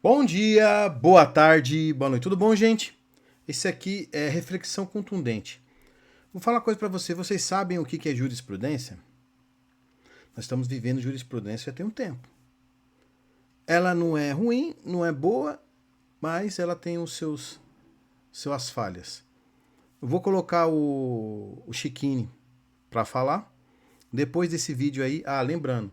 Bom dia, boa tarde, boa noite. Tudo bom, gente? Esse aqui é Reflexão Contundente. Vou falar uma coisa para você. Vocês sabem o que é jurisprudência? Nós estamos vivendo jurisprudência já tem um tempo. Ela não é ruim, não é boa, mas ela tem suas falhas. Eu vou colocar o Chiquini para falar. Depois desse vídeo aí, lembrando,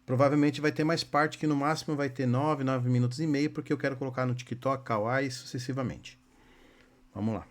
provavelmente vai ter mais parte, que no máximo vai ter 9 minutos e meio, porque eu quero colocar no TikTok, Kawaii, sucessivamente. Vamos lá.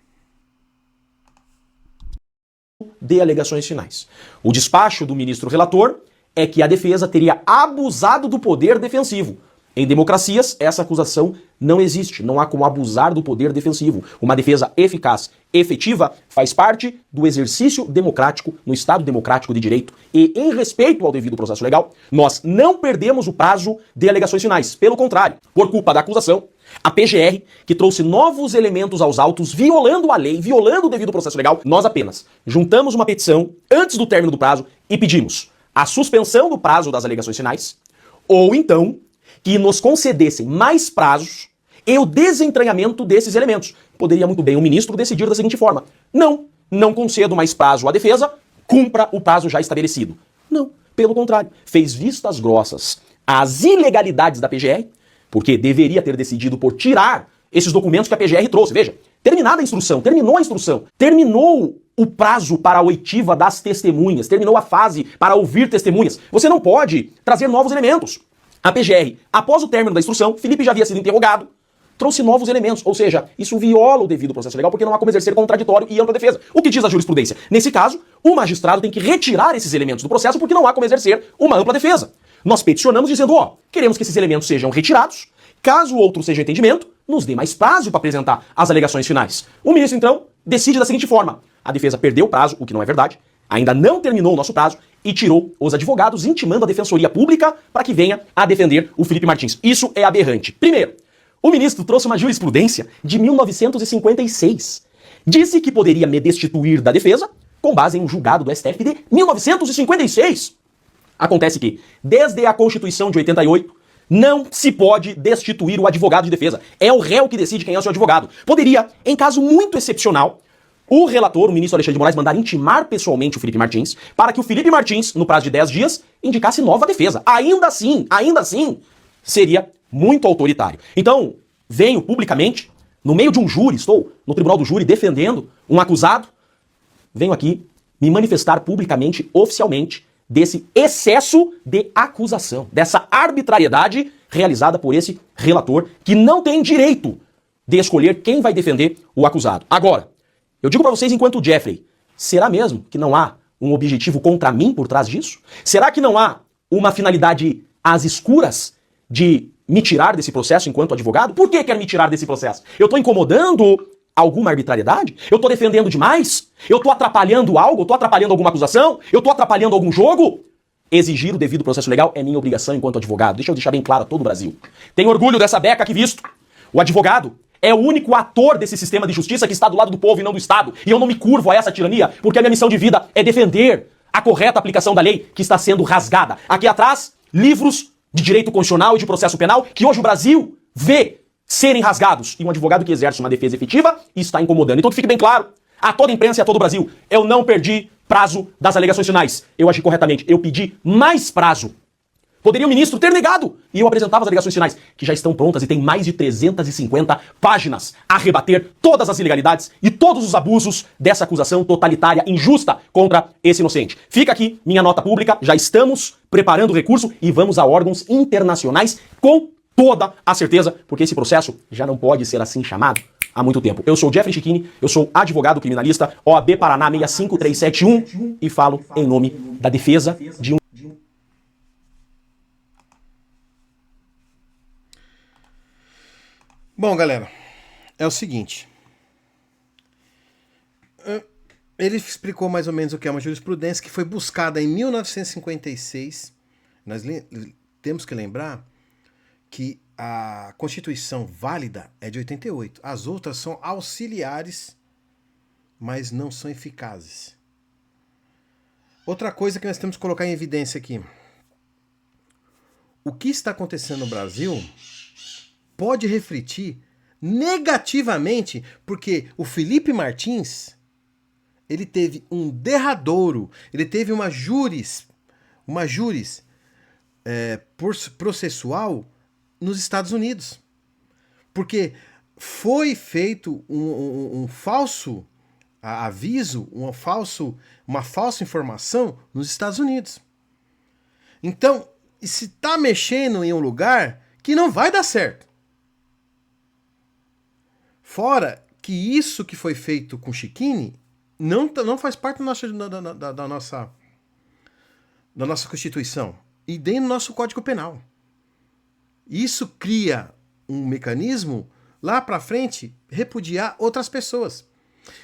De alegações finais. O despacho do ministro relator é que a defesa teria abusado do poder defensivo. Em democracias, essa acusação não existe. Não há como abusar do poder defensivo. Uma defesa eficaz, efetiva, faz parte do exercício democrático no Estado democrático de direito. E, em respeito ao devido processo legal, nós não perdemos o prazo de alegações finais. Pelo contrário, por culpa da acusação, a PGR, que trouxe novos elementos aos autos, violando a lei, violando o devido processo legal, nós apenas juntamos uma petição antes do término do prazo e pedimos a suspensão do prazo das alegações finais, ou então que nos concedessem mais prazos e o desentranhamento desses elementos. Poderia muito bem o ministro decidir da seguinte forma: não concedo mais prazo à defesa, cumpra o prazo já estabelecido. Não, pelo contrário, fez vistas grossas às ilegalidades da PGR, porque deveria ter decidido por tirar esses documentos que a PGR trouxe. Veja, terminada a instrução, terminou o prazo para a oitiva das testemunhas, terminou a fase para ouvir testemunhas. Você não pode trazer novos elementos. A PGR, após o término da instrução, Felipe já havia sido interrogado, trouxe novos elementos, ou seja, isso viola o devido processo legal porque não há como exercer contraditório e ampla defesa. O que diz a jurisprudência? Nesse caso, o magistrado tem que retirar esses elementos do processo porque não há como exercer uma ampla defesa. Nós peticionamos dizendo, queremos que esses elementos sejam retirados, caso o outro seja entendimento, nos dê mais prazo para apresentar as alegações finais. O ministro, então, decide da seguinte forma: a defesa perdeu o prazo, o que não é verdade, ainda não terminou o nosso prazo, e tirou os advogados, intimando a Defensoria Pública para que venha a defender o Felipe Martins. Isso é aberrante. Primeiro, o ministro trouxe uma jurisprudência de 1956. Disse que poderia me destituir da defesa com base em um julgado do STF de 1956. Acontece que, desde a Constituição de 88, não se pode destituir o advogado de defesa. É o réu que decide quem é o seu advogado. Poderia, em caso muito excepcional, o relator, o ministro Alexandre de Moraes, mandar intimar pessoalmente o Felipe Martins para que o Felipe Martins, no prazo de 10 dias, indicasse nova defesa. Ainda assim, seria muito autoritário. Então, venho publicamente, no meio de um júri, estou no tribunal do júri defendendo um acusado, venho aqui me manifestar publicamente, oficialmente, desse excesso de acusação, dessa arbitrariedade realizada por esse relator que não tem direito de escolher quem vai defender o acusado. Agora, eu digo para vocês enquanto Jeffrey, será mesmo que não há um objetivo contra mim por trás disso? Será que não há uma finalidade às escuras de me tirar desse processo enquanto advogado? Por que quer me tirar desse processo? Eu estou incomodando alguma arbitrariedade? Eu estou defendendo demais? Eu estou atrapalhando algo? Eu estou atrapalhando alguma acusação? Eu estou atrapalhando algum jogo? Exigir o devido processo legal é minha obrigação enquanto advogado. Deixa eu deixar bem claro a todo o Brasil. Tenho orgulho dessa beca aqui visto. O advogado é o único ator desse sistema de justiça que está do lado do povo e não do Estado. E eu não me curvo a essa tirania, porque a minha missão de vida é defender a correta aplicação da lei que está sendo rasgada. Aqui atrás, livros de direito constitucional e de processo penal que hoje o Brasil vê serem rasgados. E um advogado que exerce uma defesa efetiva está incomodando. Então que fique bem claro a toda a imprensa e a todo o Brasil: eu não perdi prazo das alegações finais. Eu agi corretamente. Eu pedi mais prazo. Poderia o ministro ter negado, e eu apresentava as alegações finais, que já estão prontas e tem mais de 350 páginas a rebater todas as ilegalidades e todos os abusos dessa acusação totalitária, injusta contra esse inocente. Fica aqui minha nota pública, já estamos preparando o recurso e vamos a órgãos internacionais com toda a certeza, porque esse processo já não pode ser assim chamado há muito tempo. Eu sou o Jeffrey Chiquini, eu sou advogado criminalista, OAB Paraná 65371, e falo em nome da defesa de um... Bom, galera, é o seguinte. Ele explicou mais ou menos o que é uma jurisprudência que foi buscada em 1956. Nós temos que lembrar que a Constituição válida é de 88. As outras são auxiliares, mas não são eficazes. Outra coisa que nós temos que colocar em evidência aqui. O que está acontecendo no Brasil pode refletir negativamente, porque o Felipe Martins, ele teve um derradouro, ele teve uma júris processual nos Estados Unidos. Porque foi feito um falso aviso, uma falsa informação nos Estados Unidos. Então, se está mexendo em um lugar que não vai dar certo. Fora que isso que foi feito com Chiquini não faz parte da nossa Constituição e nem do nosso Código Penal. Isso cria um mecanismo lá para frente repudiar outras pessoas.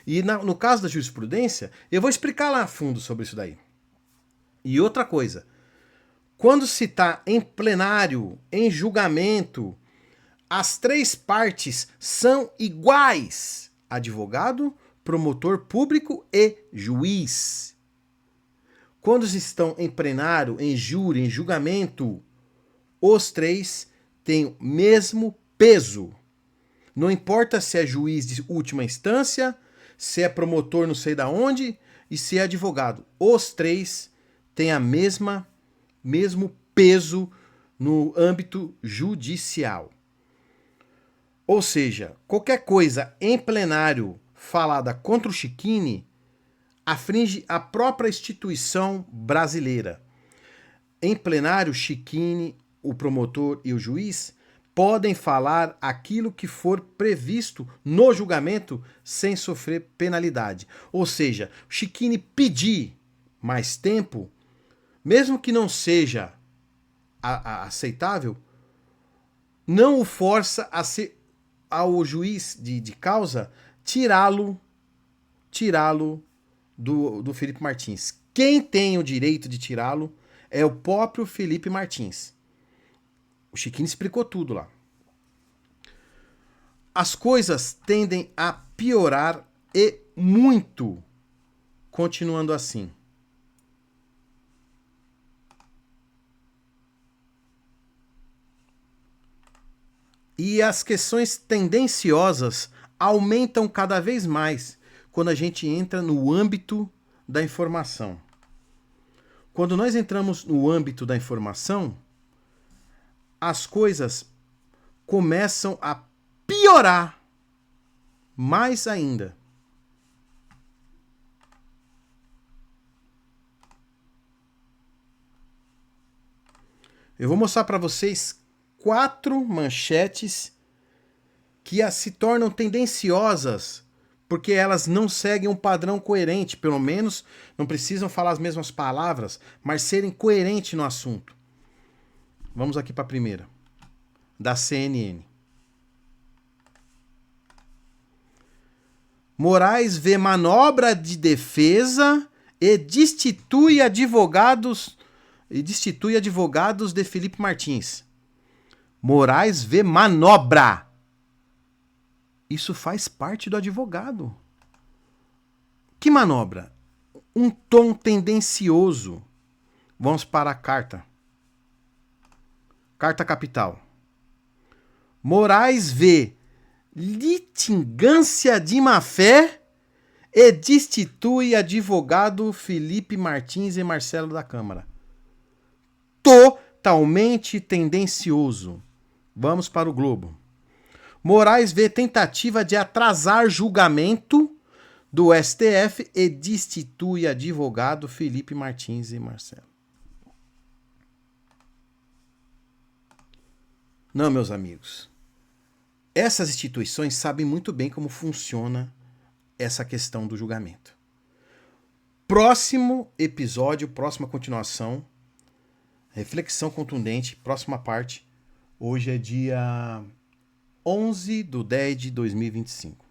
E no caso da jurisprudência, eu vou explicar lá a fundo sobre isso daí. E outra coisa, quando se está em plenário, em julgamento, as três partes são iguais: advogado, promotor público e juiz. Quando estão em plenário, em júri, em julgamento, os três têm o mesmo peso. Não importa se é juiz de última instância, se é promotor não sei da onde e se é advogado. Os três têm a mesmo peso no âmbito judicial. Ou seja, qualquer coisa em plenário falada contra o Chiquini afringe a própria instituição brasileira. Em plenário, Chiquini, o promotor e o juiz podem falar aquilo que for previsto no julgamento sem sofrer penalidade. Ou seja, o Chiquini pedir mais tempo, mesmo que não seja aceitável, não o força ao juiz de causa tirá-lo do Felipe Martins. Quem tem o direito de tirá-lo é o próprio Felipe Martins. O Chiquini explicou tudo lá. As coisas tendem a piorar e muito continuando assim. E as questões tendenciosas aumentam cada vez mais quando a gente entra no âmbito da informação. Quando nós entramos no âmbito da informação, as coisas começam a piorar mais ainda. Eu vou mostrar para vocês 4 manchetes que se tornam tendenciosas porque elas não seguem um padrão coerente, pelo menos não precisam falar as mesmas palavras, mas serem coerentes no assunto. Vamos aqui para a primeira, da CNN. Moraes vê manobra de defesa e destitui advogados de Felipe Martins. Moraes vê manobra. Isso faz parte do advogado. Que manobra? Um tom tendencioso. Vamos para a carta. Carta capital. Moraes vê litigância de má-fé e destitui advogado Felipe Martins e Marcelo da Câmara. Totalmente tendencioso. Vamos para o Globo. Moraes vê tentativa de atrasar julgamento do STF e destitui advogado Felipe Martins e Marcelo. Não, meus amigos. Essas instituições sabem muito bem como funciona essa questão do julgamento. Próximo episódio, próxima continuação, reflexão contundente, próxima parte. Hoje é dia 11/10/2025.